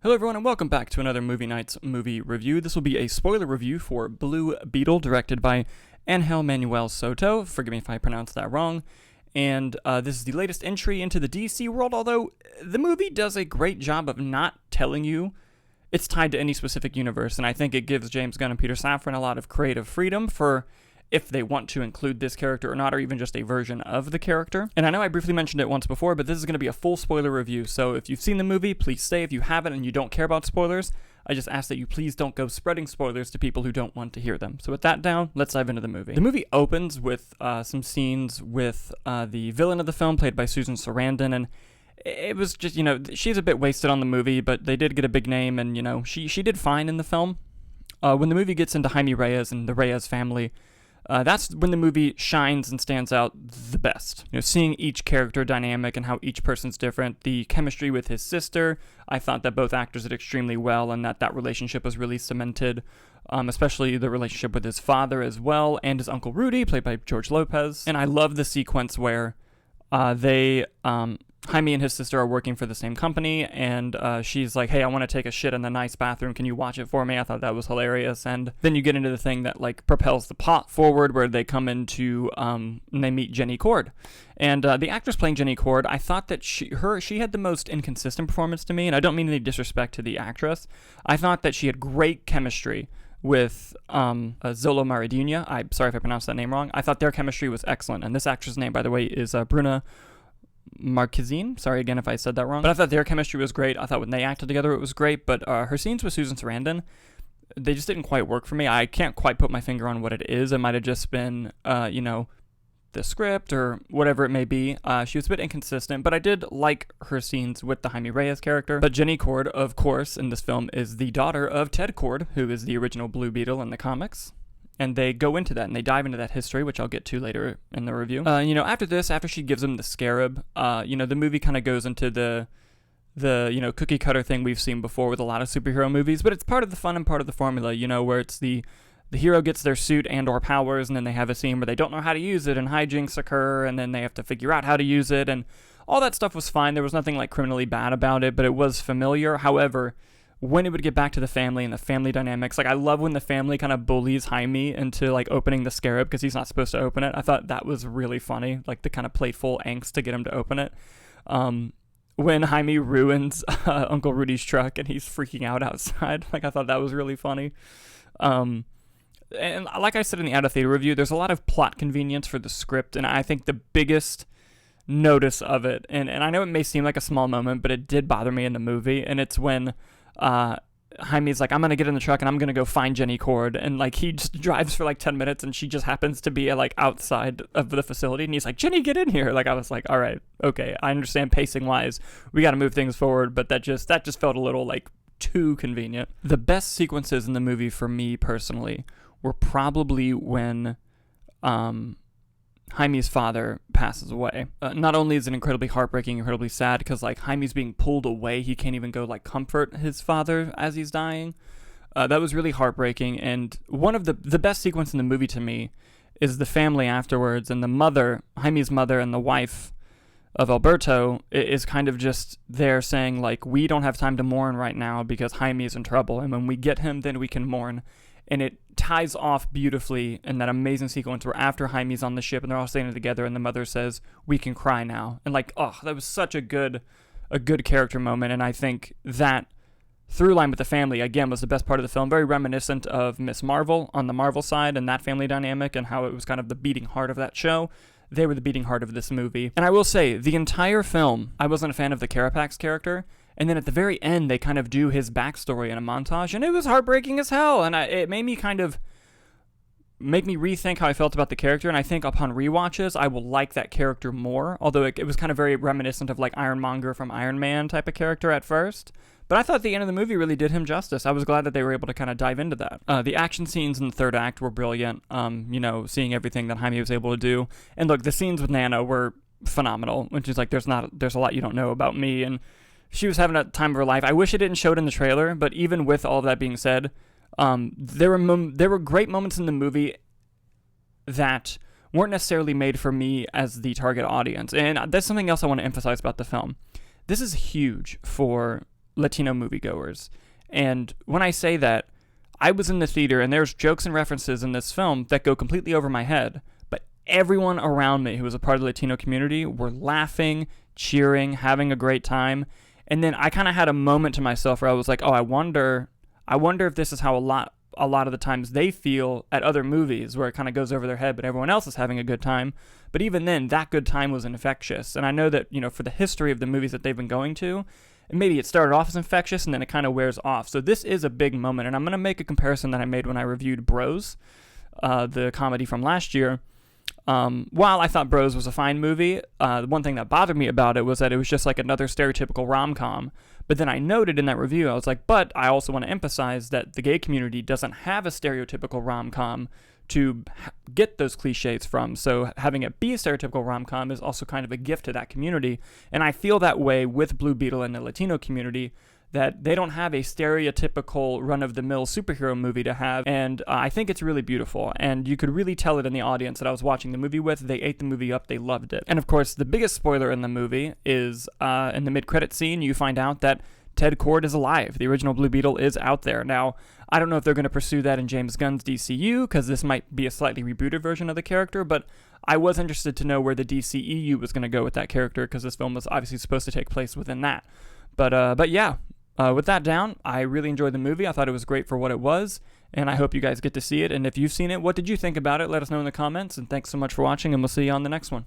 Hello everyone and welcome back to another Movie Nights movie review. This will be a spoiler review for Blue Beetle, directed by Manuel Soto. Forgive me if I pronounced that wrong. And this is the latest entry into the DC world, although the movie does a great job of not telling you it's tied to any specific universe, and I think it gives James Gunn and Peter Safran a lot of creative freedom for if they want to include this character or not, or even just a version of the character. And I know I briefly mentioned it once before, but this is going to be a full spoiler review, so if you've seen the movie, please stay. If you haven't and you don't care about spoilers, I just ask that you please don't go spreading spoilers to people who don't want to hear them. So with that down, let's dive into the movie. The movie opens with some scenes with the villain of the film, played by Susan Sarandon, and it was just, she's a bit wasted on the movie, but they did get a big name, and, she did fine in the film. When the movie gets into Jaime Reyes and the Reyes family, that's when the movie shines and stands out the best. Seeing each character dynamic and how each person's different. The chemistry with his sister, I thought that both actors did extremely well, and that relationship was really cemented, especially the relationship with his father as well, and his Uncle Rudy, played by George Lopez. And I love the sequence where Jaime and his sister are working for the same company, and she's like, hey, I want to take a shit in the nice bathroom. Can you watch it for me? I thought that was hilarious. And then you get into the thing that propels the plot forward, where they come into and they meet Jenny Cord. And the actress playing Jenny Cord, I thought that she had the most inconsistent performance to me, and I don't mean any disrespect to the actress. I thought that she had great chemistry with Xolo Mariduena. I'm sorry if I pronounced that name wrong. I thought their chemistry was excellent. And this actress' name, by the way, is Bruna. Marquezine, sorry again if I said that wrong, but I thought their chemistry was great. I thought when they acted together it was great, but her scenes with Susan Sarandon, they just didn't quite work for me. I can't quite put my finger on what it is. It might have just been, the script or whatever it may be. She was a bit inconsistent, but I did like her scenes with the Jaime Reyes character. But Jenny Cord, of course, in this film is the daughter of Ted Cord, who is the original Blue Beetle in the comics. And they go into that, and they dive into that history, which I'll get to later in the review. After she gives him the scarab, the movie kind of goes into the cookie cutter thing we've seen before with a lot of superhero movies, but it's part of the fun and part of the formula, where it's the hero gets their suit and or powers, and then they have a scene where they don't know how to use it, and hijinks occur, and then they have to figure out how to use it, and all that stuff was fine. There was nothing criminally bad about it, but it was familiar. However, when it would get back to the family and the family dynamics, I love when the family kind of bullies Jaime into opening the scarab because he's not supposed to open it. I thought that was really funny, the kind of playful angst to get him to open it. When Jaime ruins Uncle Rudy's truck and he's freaking out outside, I thought that was really funny. And like I said in the out of theater review, there's a lot of plot convenience for the script, and I think the biggest notice of it, and I know it may seem like a small moment, but it did bother me in the movie, and it's when Jaime's like, I'm going to get in the truck and I'm going to go find Jenny Cord. And he just drives for 10 minutes and she just happens to be outside of the facility. And he's like, Jenny, get in here. I was like, all right, okay. I understand pacing wise, we got to move things forward. But that just felt a little too convenient. The best sequences in the movie for me personally were probably when, Jaime's father passes away. Not only is it incredibly heartbreaking, incredibly sad, because Jaime's being pulled away, he can't even go comfort his father as he's dying. That was really heartbreaking, and one of the best sequence in the movie to me is the family afterwards, and the mother, Jaime's mother, and the wife of Alberto is kind of just there saying we don't have time to mourn right now because Jaime is in trouble, and when we get him, then we can mourn. And it ties off beautifully in that amazing sequence where after Jaime's on the ship and they're all standing together and the mother says, we can cry now. And that was such a good character moment. And I think that through line with the family, again, was the best part of the film. Very reminiscent of Miss Marvel on the Marvel side and that family dynamic and how it was kind of the beating heart of that show. They were the beating heart of this movie. And I will say, the entire film, I wasn't a fan of the Carapax character. And then at the very end, they kind of do his backstory in a montage, and it was heartbreaking as hell. And it made me make me rethink how I felt about the character. And I think upon rewatches, I will like that character more. Although it was kind of very reminiscent of Ironmonger from Iron Man type of character at first. But I thought the end of the movie really did him justice. I was glad that they were able to kind of dive into that. The action scenes in the third act were brilliant. Seeing everything that Jaime was able to do. And look, the scenes with Nana were phenomenal. Which is there's a lot you don't know about me, and she was having a time of her life. I wish it didn't show it in the trailer, but even with all of that being said, there were great moments in the movie that weren't necessarily made for me as the target audience. And that's something else I want to emphasize about the film. This is huge for Latino moviegoers. And when I say that, I was in the theater and there's jokes and references in this film that go completely over my head, but everyone around me who was a part of the Latino community were laughing, cheering, having a great time. And then I kind of had a moment to myself where I was like, oh, I wonder if this is how a lot of the times they feel at other movies, where it kind of goes over their head, but everyone else is having a good time. But even then, that good time was infectious. And I know that, for the history of the movies that they've been going to, maybe it started off as infectious and then it kind of wears off. So this is a big moment. And I'm going to make a comparison that I made when I reviewed Bros, the comedy from last year. While I thought Bros was a fine movie, the one thing that bothered me about it was that it was just like another stereotypical rom-com. But then I noted in that review, I was like, but I also want to emphasize that the gay community doesn't have a stereotypical rom-com to get those cliches from. So having it be a stereotypical rom-com is also kind of a gift to that community. And I feel that way with Blue Beetle and the Latino community, that they don't have a stereotypical run-of-the-mill superhero movie to have, and I think it's really beautiful, and you could really tell it in the audience that I was watching the movie with. They ate the movie up, they loved it. And of course, the biggest spoiler in the movie is in the mid-credit scene, you find out that Ted Kord is alive. The original Blue Beetle is out there. Now, I don't know if they're going to pursue that in James Gunn's DCU, because this might be a slightly rebooted version of the character, but I was interested to know where the DCEU was going to go with that character, because this film was obviously supposed to take place within that. But yeah. With that down, I really enjoyed the movie. I thought it was great for what it was, and I hope you guys get to see it. And if you've seen it, what did you think about it? Let us know in the comments, and thanks so much for watching, and we'll see you on the next one.